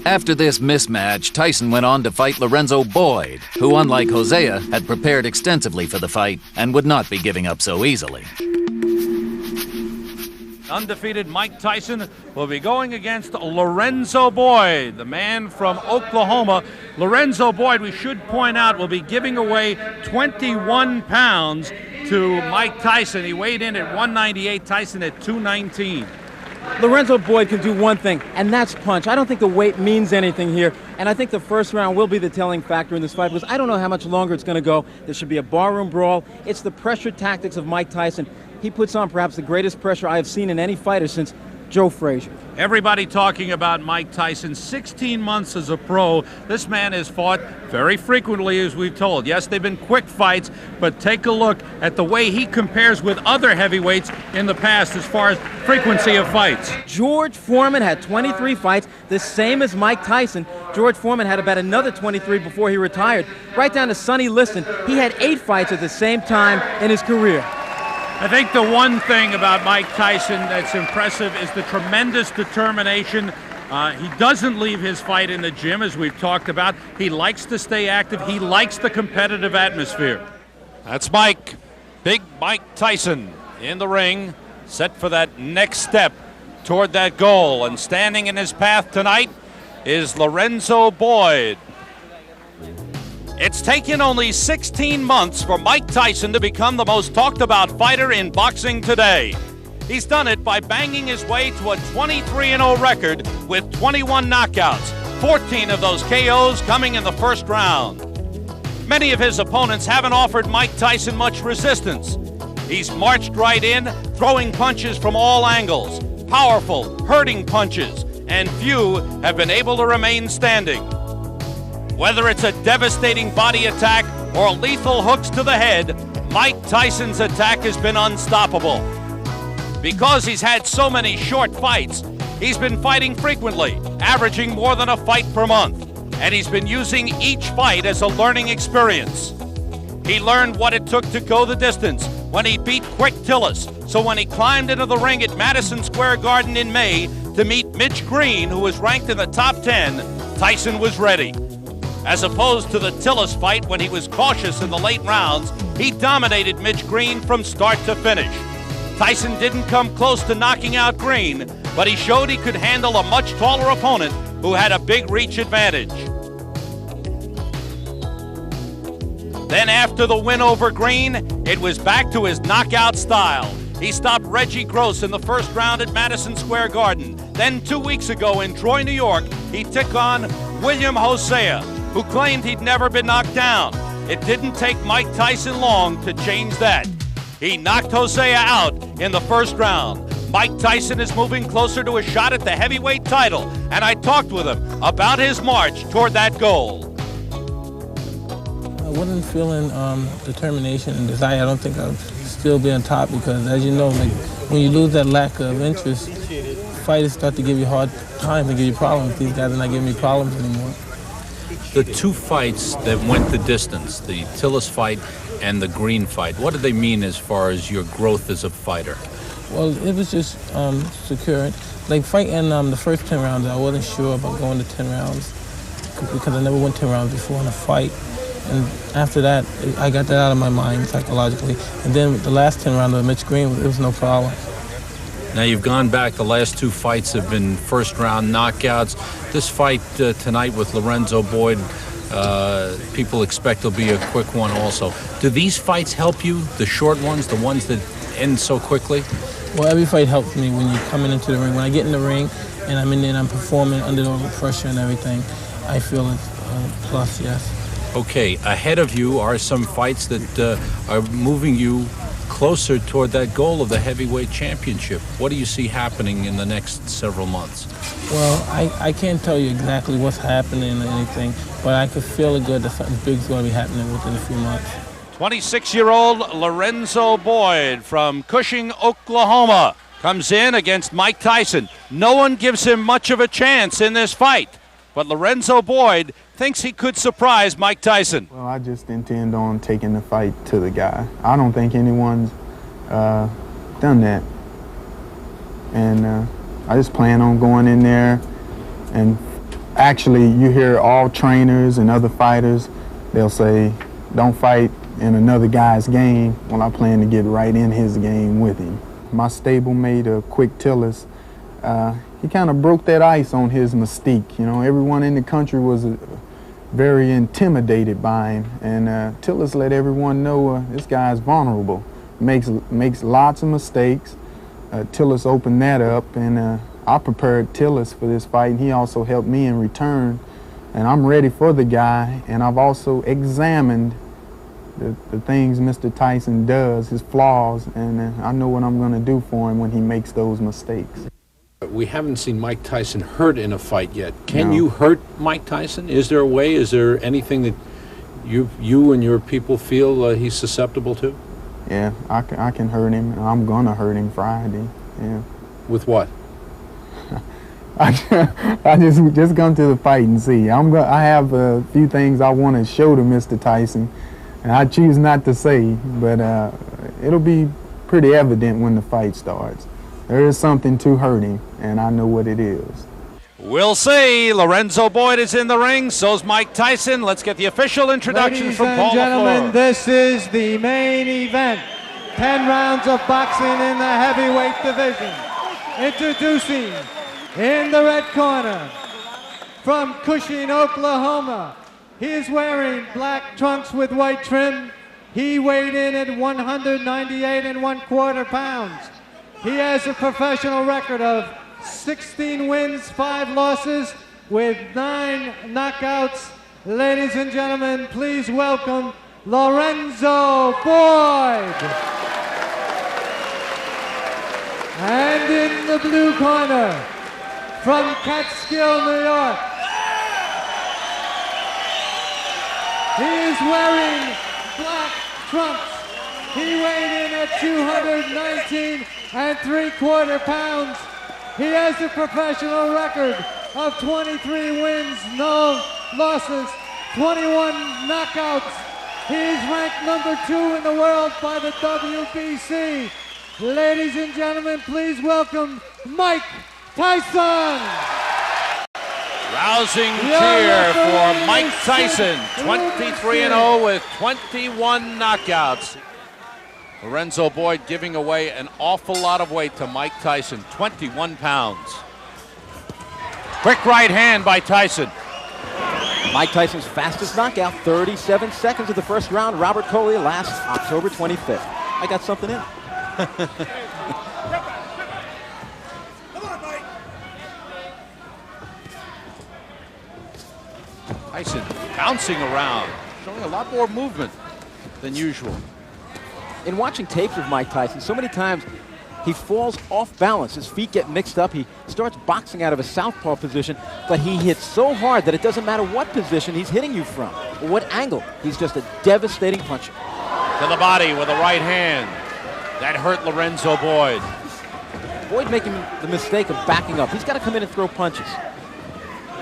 After this mismatch, Tyson went on to fight Lorenzo Boyd, who, unlike Hosea, had prepared extensively for the fight and would not be giving up so easily. Undefeated Mike Tyson will be going against Lorenzo Boyd, the man from Oklahoma. Lorenzo Boyd, we should point out, will be giving away 21 pounds to Mike Tyson. He weighed in at 198, Tyson at 219. Lorenzo Boyd can do one thing, and that's punch. I don't think the weight means anything here, and I think the first round will be the telling factor in this fight because I don't know how much longer it's going to go. There should be a barroom brawl. It's the pressure tactics of Mike Tyson. He puts on perhaps the greatest pressure I have seen in any fighter since Joe Frazier. Everybody talking about Mike Tyson. 16 months as a pro. This man has fought very frequently, as we've told. Yes, they've been quick fights, but take a look at the way he compares with other heavyweights in the past as far as frequency of fights. George Foreman had 23 fights, the same as Mike Tyson. George Foreman had about another 23 before he retired. Right down to Sonny Liston, he had 8 fights at the same time in his career. I think the one thing about Mike Tyson that's impressive is the tremendous determination. He doesn't leave his fight in the gym, as we've talked about. He likes to stay active. He likes the competitive atmosphere. That's Mike, big Mike Tyson in the ring, set for that next step toward that goal. And standing in his path tonight is Lorenzo Boyd. It's taken only 16 months for Mike Tyson to become the most talked about fighter in boxing today. He's done it by banging his way to a 23-0 record with 21 knockouts, 14 of those KOs coming in the first round. Many of his opponents haven't offered Mike Tyson much resistance. He's marched right in, throwing punches from all angles, powerful, hurting punches, and few have been able to remain standing. Whether it's a devastating body attack or lethal hooks to the head, Mike Tyson's attack has been unstoppable. Because he's had so many short fights, he's been fighting frequently, averaging more than a fight per month, and he's been using each fight as a learning experience. He learned what it took to go the distance when he beat Quick Tillis, so when he climbed into the ring at Madison Square Garden in May to meet Mitch Green, who was ranked in the top 10, Tyson was ready. As opposed to the Tillis fight when he was cautious in the late rounds, he dominated Mitch Green from start to finish. Tyson didn't come close to knocking out Green, but he showed he could handle a much taller opponent who had a big reach advantage. Then after the win over Green, it was back to his knockout style. He stopped Reggie Gross in the first round at Madison Square Garden. Then 2 weeks ago in Troy, New York, he took on William Hosea, who claimed he'd never been knocked down. It didn't take Mike Tyson long to change that. He knocked Hosea out in the first round. Mike Tyson is moving closer to a shot at the heavyweight title, and I talked with him about his march toward that goal. I wasn't feeling determination and desire. I don't think I'll still be on top because, as you know, like, when you lose that lack of interest, fighters start to give you a hard time and give you problems. These guys are not giving me problems anymore. The 2 fights that went the distance, the Tillis fight and the Green fight, what do they mean as far as your growth as a fighter? Well, it was just secure. Like fighting the first 10 rounds, I wasn't sure about going to 10 rounds because I never went 10 rounds before in a fight. And after that, I got that out of my mind psychologically. And then the last 10 rounds with Mitch Green, it was no problem. Now you've gone back, the last 2 fights have been first round knockouts. This fight tonight with Lorenzo Boyd, people expect will be a quick one also. Do these fights help you, the short ones, the ones that end so quickly? Well, every fight helps me when you're coming into the ring. When I get in the ring and I'm in there and I'm performing under the pressure and everything, I feel it's a plus, yes. Okay, ahead of you are some fights that are moving you closer toward that goal of the heavyweight championship. What do you see happening in the next several months? Well, I can't tell you exactly what's happening or anything, but I can feel it good that something big is going to be happening within a few months. 26-year-old Lorenzo Boyd from Cushing, Oklahoma, comes in against Mike Tyson. No one gives him much of a chance in this fight, but Lorenzo Boyd thinks he could surprise Mike Tyson. Well, I just intend on taking the fight to the guy. I don't think anyone's done that. And I just plan on going in there And actually, you hear all trainers and other fighters, they'll say, don't fight in another guy's game. Well, I plan to get right in his game with him. My stablemate, Quick Tillis, he kind of broke that ice on his mystique. You know, everyone in the country was very intimidated by him, and Tillis let everyone know this guy's vulnerable, makes lots of mistakes. Tillis opened that up, and I prepared Tillis for this fight, and he also helped me in return. And I'm ready for the guy, and I've also examined the things Mr. Tyson does, his flaws, and I know what I'm going to do for him when he makes those mistakes. We haven't seen Mike Tyson hurt in a fight yet. Can No. you hurt Mike Tyson? Is there a way? Is there anything that you and your people feel he's susceptible to? Yeah, I can hurt him, and I'm going to hurt him Friday. Yeah. With what? I just come to the fight and see. I have a few things I want to show to Mr. Tyson, and I choose not to say, but it'll be pretty evident when the fight starts. There is something to hurt him, and I know what it is. We'll see. Lorenzo Boyd is in the ring. So's Mike Tyson. Let's get the official introduction Ladies from and Paul gentlemen, LaFleur. this is the main event. 10 rounds of boxing in the heavyweight division. Introducing in the red corner, from Cushing, Oklahoma. He is wearing black trunks with white trim. He weighed in at 198 1/4 pounds. He has a professional record of 16 wins, 5 losses, with 9 knockouts. Ladies and gentlemen, please welcome Lorenzo Boyd. And in the blue corner, from Catskill, New York, he is wearing black trunks. He weighed in at 219 3/4 pounds. He has a professional record of 23 wins, no losses, 21 knockouts. He's ranked number 2 in the world by the WBC. Ladies and gentlemen, please welcome Mike Tyson. Rousing cheer for Mike Tyson, 23-0 with 21 knockouts. Lorenzo Boyd giving away an awful lot of weight to Mike Tyson, 21 pounds. Quick right hand by Tyson. Mike Tyson's fastest knockout, 37 seconds of the first round. Robert Coley last October 25th. I got something in. Tyson bouncing around, showing a lot more movement than usual. In watching tapes of Mike Tyson, so many times he falls off balance. His feet get mixed up. He starts boxing out of a southpaw position, but he hits so hard that it doesn't matter what position he's hitting you from or what angle. He's just a devastating puncher. To the body with a right hand. That hurt Lorenzo Boyd. Boyd making the mistake of backing up. He's got to come in and throw punches.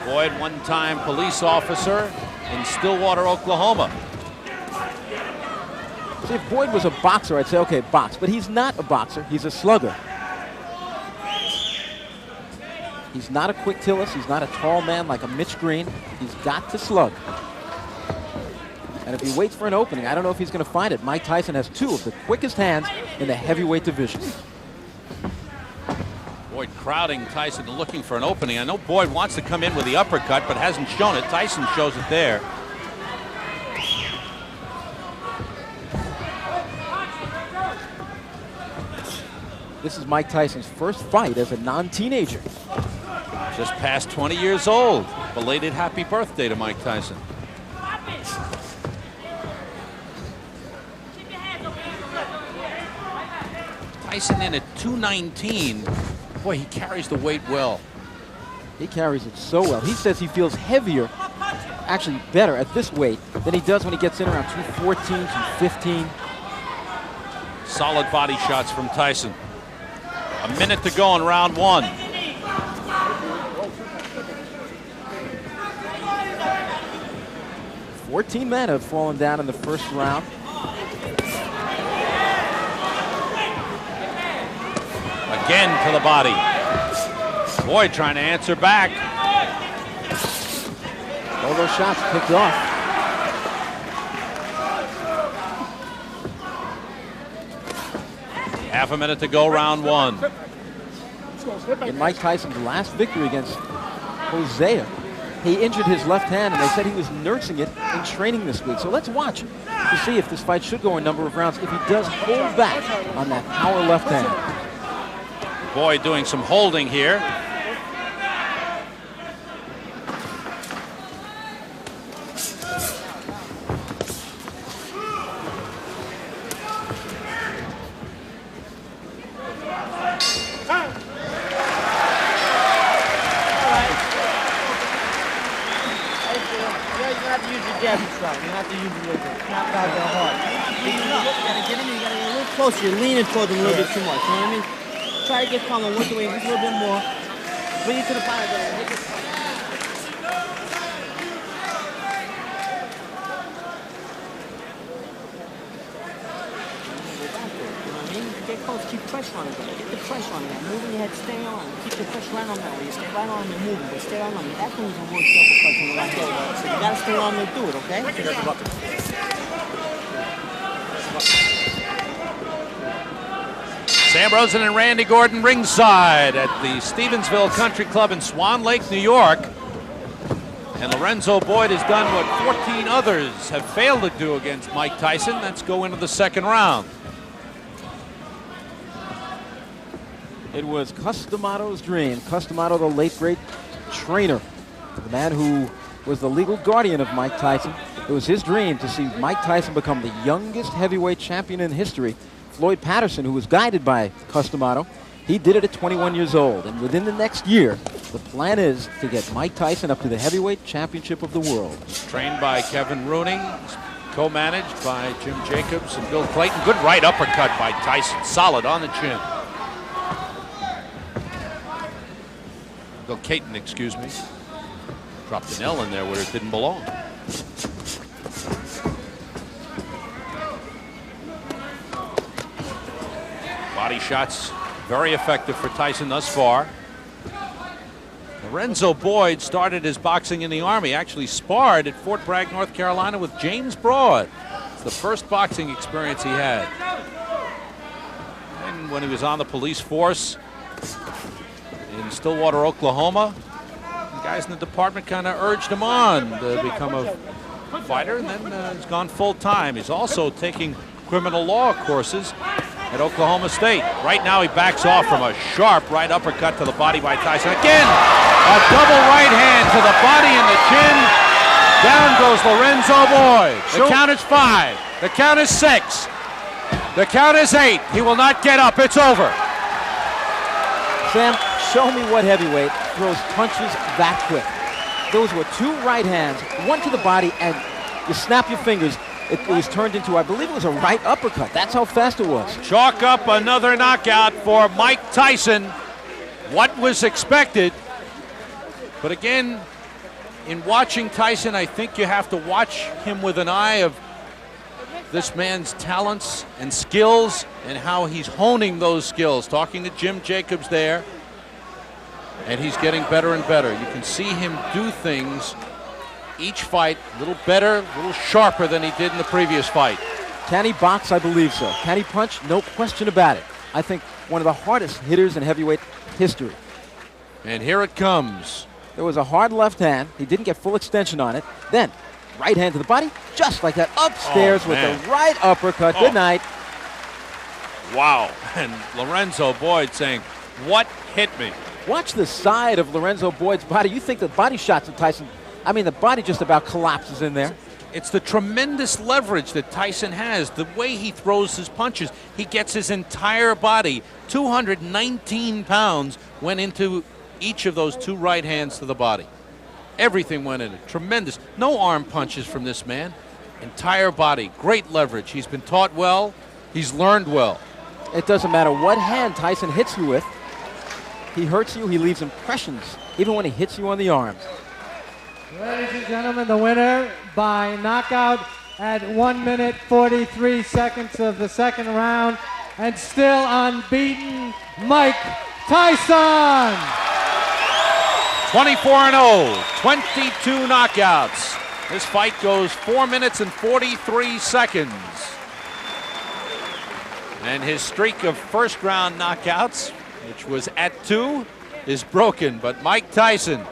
Boyd, one-time police officer in Stillwater, Oklahoma. See, if Boyd was a boxer, I'd say, okay, box. But he's not a boxer. He's a slugger. He's not a quick Tillis. He's not a tall man like a Mitch Green. He's got to slug. And if he waits for an opening, I don't know if he's going to find it. Mike Tyson has 2 of the quickest hands in the heavyweight division. Boyd crowding Tyson and looking for an opening. I know Boyd wants to come in with the uppercut, but hasn't shown it. Tyson shows it there. This is Mike Tyson's first fight as a non-teenager. Just past 20 years old. Belated happy birthday to Mike Tyson. Tyson in at 219. Boy, he carries the weight well. He carries it so well. He says he feels heavier, actually better at this weight than he does when he gets in around 214, 215. Solid body shots from Tyson. A minute to go in round 1. Fourteen men have fallen down in the first round. Again to the body. Boyd trying to answer back. shots picked off. Half a minute to go, round one. In Mike Tyson's last victory against Hosea, he injured his left hand, and they said he was nursing it in training this week. So let's watch to see if this fight should go a number of rounds, if he does hold back on that power left hand. Boyd doing some holding here. You're leaning toward them a little bit too much, you know what I mean? Try to get calm and work away just a little bit more. Bring it to the body, though. Make it... Get close, keep pressure on it, though. Get the pressure on it. Moving your head, stay on. Keep the pressure right on that way. You stay right on and moving, but stay on it. That's when you can work uppercuts in the right hand. So you gotta stay on and do it, okay? Sam Rosen and Randy Gordon ringside at the Stevensville Country Club in Swan Lake, New York. And Lorenzo Boyd has done what 14 others have failed to do against Mike Tyson. Let's go into the second round. It was Cus D'Amato's dream. Cus D'Amato, the late great trainer, the man who was the legal guardian of Mike Tyson. It was his dream to see Mike Tyson become the youngest heavyweight champion in history. Floyd Patterson, who was guided by Cus D'Amato, he did it at 21 years old. And within the next year, the plan is to get Mike Tyson up to the heavyweight championship of the world. Trained by Kevin Rooney, co-managed by Jim Jacobs and Bill Clayton. Good right uppercut by Tyson, solid on the chin. Bill Clayton, excuse me. Dropped an L in there where it didn't belong. Body shots very effective for Tyson thus far. Lorenzo Boyd started his boxing in the Army, actually sparred at Fort Bragg, North Carolina with James Broad. It's the first boxing experience he had. And when he was on the police force in Stillwater, Oklahoma, the guys in the department kind of urged him on to become a fighter, and then he's gone full time. He's also taking criminal law courses at Oklahoma State. Right now he backs off from a sharp right uppercut to the body by Tyson. Again, a double right hand to the body and the chin. Down goes Lorenzo Boyd. The count is 5. The count is 6. The count is 8. He will not get up. It's over. Sam, show me what heavyweight throws punches that quick. Those were 2 right hands, one to the body, and you snap your fingers. It was turned into, I believe it was a right uppercut. That's how fast it was. Chalk up another knockout for Mike Tyson. What was expected. But again, in watching Tyson, I think you have to watch him with an eye of this man's talents and skills and how he's honing those skills. Talking to Jim Jacobs there, and he's getting better and better. You can see him do things each fight a little better, a little sharper than he did in the previous fight. Can he box? I believe so. Can he punch? No question about it. I think one of the hardest hitters in heavyweight history. And here it comes. There was a hard left hand. He didn't get full extension on it. Then, right hand to the body, just like that, upstairs with the right uppercut. Good night. Wow. And Lorenzo Boyd saying, what hit me? Watch the side of Lorenzo Boyd's body. You think the body shots of Tyson, I mean, the body just about collapses in there. It's the tremendous leverage that Tyson has. The way he throws his punches, he gets his entire body. 219 pounds went into each of those 2 right hands to the body. Everything went in it. Tremendous. No arm punches from this man. Entire body. Great leverage. He's been taught well. He's learned well. It doesn't matter what hand Tyson hits you with. He hurts you. He leaves impressions, even when he hits you on the arms. Ladies and gentlemen, the winner by knockout at 1 minute 43 seconds of the second round, and still unbeaten, Mike Tyson. 24-0, 22 knockouts. This fight goes 4 minutes and 43 seconds. And his streak of first-round knockouts, which was at 2, is broken. But Mike Tyson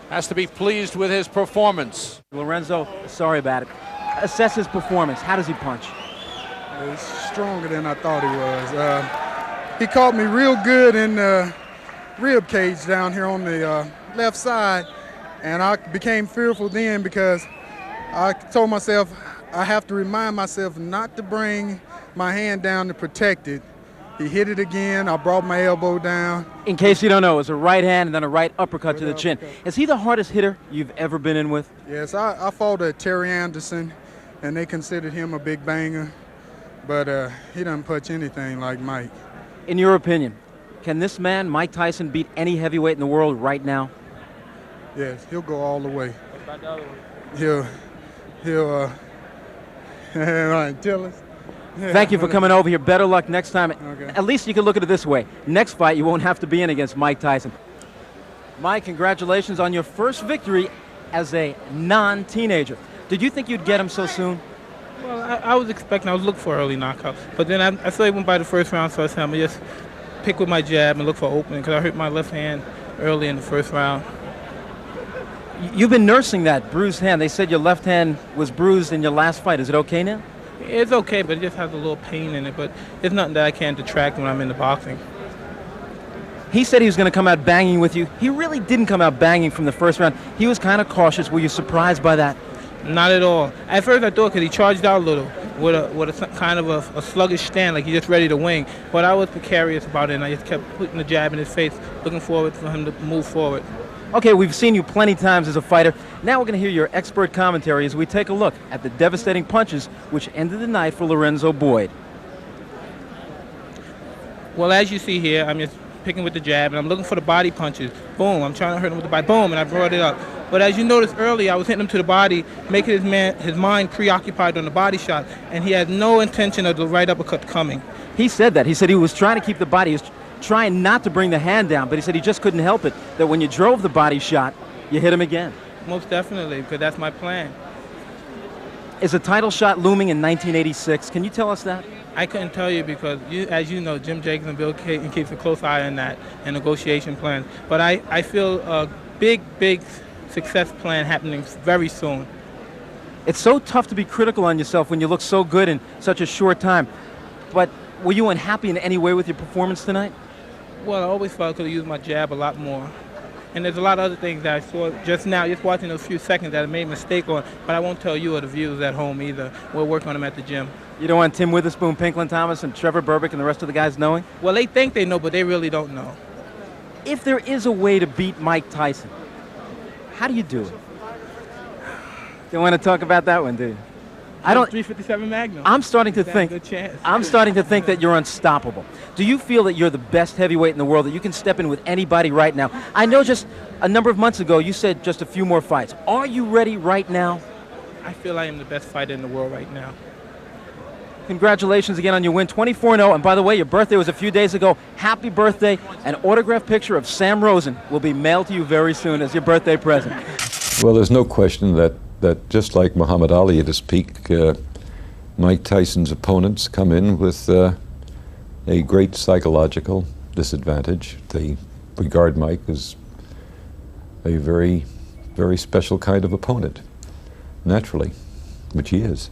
has to be pleased with his performance. Lorenzo, sorry about it. Assess his performance. How does he punch? He's stronger than I thought he was. He caught me real good in the rib cage down here on the left side, and I became fearful then because I told myself I have to remind myself not to bring my hand down to protect it. He hit it again. I brought my elbow down. In case you don't know, it was a right hand and then a right uppercut to the chin. Is he the hardest hitter you've ever been in with? Yes, I fought Terry Anderson, and they considered him a big banger, but he doesn't punch anything like Mike. In your opinion, can this man, Mike Tyson, beat any heavyweight in the world right now? Yes, he'll go all the way. What about the other one? He'll tell us. Thank you for coming over here. Better luck next time. Okay. At least you can look at it this way. Next fight, you won't have to be in against Mike Tyson. Mike, congratulations on your first victory as a non-teenager. Did you think you'd get him so soon? Well, I was expecting, I was looking for early knockouts. But then I saw he went by the first round, so I said I'm going to just pick with my jab and look for opening because I hurt my left hand early in the first round. You've been nursing that bruised hand. They said your left hand was bruised in your last fight. Is it okay now? It's okay, but it just has a little pain in it. But it's nothing that I can't detract when I'm in the boxing. He said he was going to come out banging with you. He really didn't come out banging from the first round. He was kind of cautious. Were you surprised by that? Not at all. At first I thought because he charged out a little with a kind of a sluggish stand, like he's just ready to wing. But I was precarious about it, and I just kept putting the jab in his face, looking forward for him to move forward. Okay, we've seen you plenty times as a fighter. Now we're going to hear your expert commentary as we take a look at the devastating punches which ended the night for Lorenzo Boyd. Well, as you see here, I'm just picking with the jab, and I'm looking for the body punches. Boom, I'm trying to hurt him with the body. Boom, and I brought it up. But as you noticed earlier, I was hitting him to the body, making his mind preoccupied on the body shot, and he had no intention of the right uppercut coming. He said that. He said he was trying to keep the body. He was trying not to bring the hand down, but he said he just couldn't help it, that when you drove the body shot, you hit him again. Most definitely, because that's my plan. Is a title shot looming in 1986? Can you tell us that? I couldn't tell you because, as you know, Jim Jacobs and Bill Cayton keeps a close eye on that and negotiation plans. But I feel a big success plan happening very soon. It's so tough to be critical on yourself when you look so good in such a short time. But were you unhappy in any way with your performance tonight? Well, I always felt I could have used my jab a lot more. And there's a lot of other things that I saw just now, just watching those few seconds that I made a mistake on, but I won't tell you or the viewers at home either. We'll work on them at the gym. You don't want Tim Witherspoon, Pinklin Thomas, and Trevor Berbick and the rest of the guys knowing? Well, they think they know, but they really don't know. If there is a way to beat Mike Tyson, how do you do it? Don't want to talk about that one, do you? I don't. 357 Magnum. I'm starting to think. I'm starting to think that you're unstoppable. Do you feel that you're the best heavyweight in the world, that you can step in with anybody right now? I know just a number of months ago you said just a few more fights. Are you ready right now? I feel I am the best fighter in the world right now. Congratulations again on your win, 24-0. And by the way, your birthday was a few days ago. Happy birthday. An autographed picture of Sam Rosen will be mailed to you very soon as your birthday present. Well, there's no question that just like Muhammad Ali at his peak, Mike Tyson's opponents come in with a great psychological disadvantage. They regard Mike as a very, very special kind of opponent, naturally, which he is.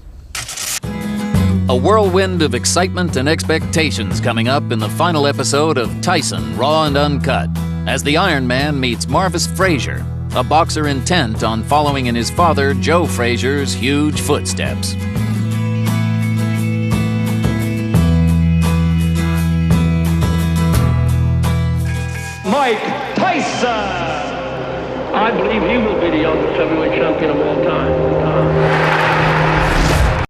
A whirlwind of excitement and expectations coming up in the final episode of Tyson, Raw and Uncut, as the Iron Man meets Marvis Frazier, a boxer intent on following in his father, Joe Frazier's, huge footsteps. Mike Tyson! I believe he will be the youngest heavyweight champion of all time.